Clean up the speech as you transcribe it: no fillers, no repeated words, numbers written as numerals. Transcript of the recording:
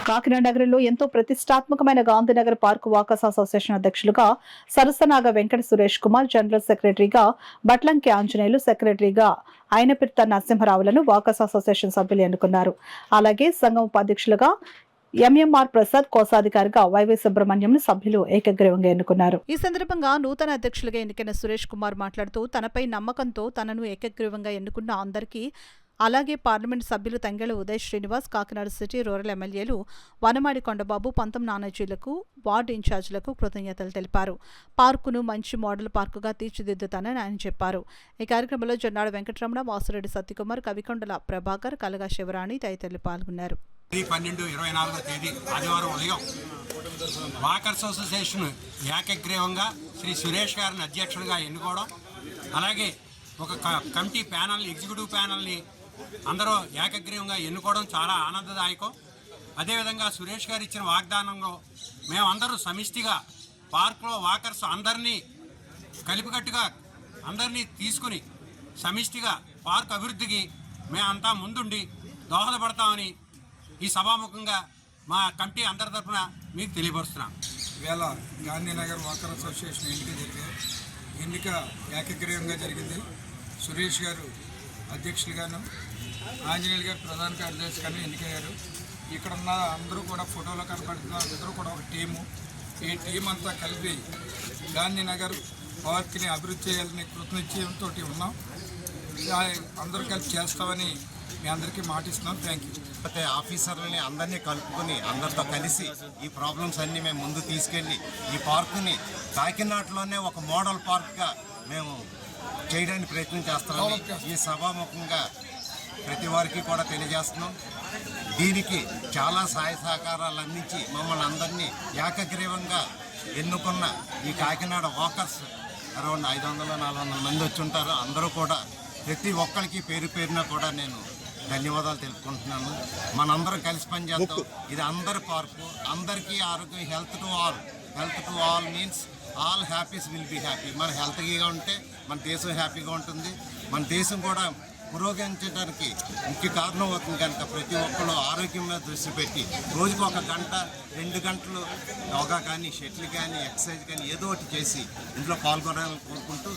కాకినాడ నగరంలో ఎంతో ప్రతిష్టాత్మకమైన గాంధీనగర్ పార్క్ వాకర్స్ అసోసియేషన్ అధ్యక్షులుగా సరసనాగ వెంకట సురేష్ కుమార్, జనరల్ సెక్రటరీగా బట్లంకి ఆంజనేయులు, సెక్రటరీగా అయినపిర్త నరసింహరావులను వాకర్స్ అసోసియేషన్ సభ్యులు ఎన్నుకున్నారు. అలాగే సంఘం ఉపాధ్యక్షులుగా ఎంఎంఆర్ ప్రసాద్, కోశాధికారిగా వైవి సుబ్రహ్మణ్యంను సభ్యులు ఏకగ్రీవంగా ఎన్నుకున్నారు. ఈ సందర్భంగా నూతన అధ్యక్షులుగా ఎన్నికైన సురేష్ కుమార్ మాట్లాడుతూ, తనపై నమ్మకంతో తనను ఏకగ్రీవంగా ఎన్నుకున్న అందరికీ, అలాగే పార్లమెంట్ సభ్యులు తంగెళ్ల ఉదయ్ శ్రీనివాస్, కాకినాడ సిటీ రూరల్ ఎమ్మెల్యేలు వనమాడి కొండబాబు, పంతం నానాజీలకు, వార్డు ఇన్ఛార్జీలకు కృతజ్ఞతలు తెలిపారు. పార్కును మంచి మోడల్ పార్కుగా తీర్చిదిద్దుతానని ఆయన చెప్పారు. ఈ కార్యక్రమంలో జొన్నాడ వెంకటరమణ, వాసురెడ్డి సత్యకుమార్, కవికొండల ప్రభాకర్, కలగా శివరాణి తదితరులు పాల్గొన్నారు. 12/24 తేదీ ఆదివారం ఉదయం వాకర్స్ అసోసియేషన్ ఏకగ్రీవంగా శ్రీ సురేష్ గారిని అధ్యక్షుడిగా ఎన్నుకోవడం, అలాగే ఒక కమిటీ ప్యానల్, ఎగ్జిక్యూటివ్ ప్యానల్ని అందరూ ఏకగ్రీవంగా ఎన్నుకోవడం చాలా ఆనందదాయకం. అదేవిధంగా సురేష్ గారు ఇచ్చిన వాగ్దానంలో మేమందరూ సమిష్టిగా పార్కులో వాకర్స్ అందరినీ కలిపికట్టుగా అందరినీ తీసుకుని సమిష్టిగా పార్క్ అభివృద్ధికి మేమంతా ముందుండి దోహదపడతామని ఈ సభాముఖంగా మా కమిటీ అందరి తరఫున మీకు తెలియపరుస్తున్నాం. ఇవాళ గాంధీనగర్ వాకర్ అసోసియేషన్ ఎన్నిక ఏకగ్రీవంగా జరిగింది. సురేష్ గారు అధ్యక్షులుగాను, ఆంజనేయులు గారు ప్రధాన కార్యదర్శిగాను ఎన్నికయ్యారు. ఇక్కడ ఉన్న అందరూ కూడా ఫోటోలో కనపడుతున్న అందరూ కూడా ఒక టీము. ఈ టీం అంతా కలిపి గాంధీనగర్ పార్క్ని అభివృద్ధి చేయాలని కృతనిశ్చయంతో ఉన్నాం. అందరూ కలిపి చేస్తామని మీ అందరికీ మాటిస్తున్నాం. Thank you. అయితే ఆఫీసర్లని అందరినీ కలుపుకొని అందరితో కలిసి ఈ ప్రాబ్లమ్స్ అన్నీ మేము ముందు తీసుకెళ్ళి ఈ పార్కుని కాకినాడలోనే ఒక మోడల్ పార్క్గా మేము చేయడానికి ప్రయత్నం చేస్తున్నాం. ఈ సభాముఖంగా ప్రతి వారికి కూడా తెలియజేస్తున్నాం. దీనికి చాలా సహాయ సహకారాలు అందించి మమ్మల్ని అందరినీ ఏకగ్రీవంగా ఎన్నుకున్న ఈ కాకినాడ వాకర్స్ అరౌండ్ 500-400 మంది వచ్చి ఉంటారు. అందరూ కూడా ప్రతి ఒక్కరికి పేరు పేరున కూడా నేను ధన్యవాదాలు తెలుపుకుంటున్నాను. మనందరం కలిసి పనిచేద్దాం. ఇది అందరి పార్కు, అందరికీ ఆరోగ్యం. Health to all means all happies will be happy. మన హెల్త్గా ఉంటే మన దేశం హ్యాపీగా ఉంటుంది. మన దేశం కూడా పురోగమించడానికి ముఖ్య కారణం అవుతుంది. కనుక ప్రతి ఒక్కరు ఆరోగ్యం మీద దృష్టి పెట్టి రోజుకు 1 గంట 2 గంటలు యోగా కానీ, షటిల్ కానీ, ఎక్సర్సైజ్ కానీ ఏదో ఒకటి చేసి ఇంట్లో పాల్గొనాలని కోరుకుంటూ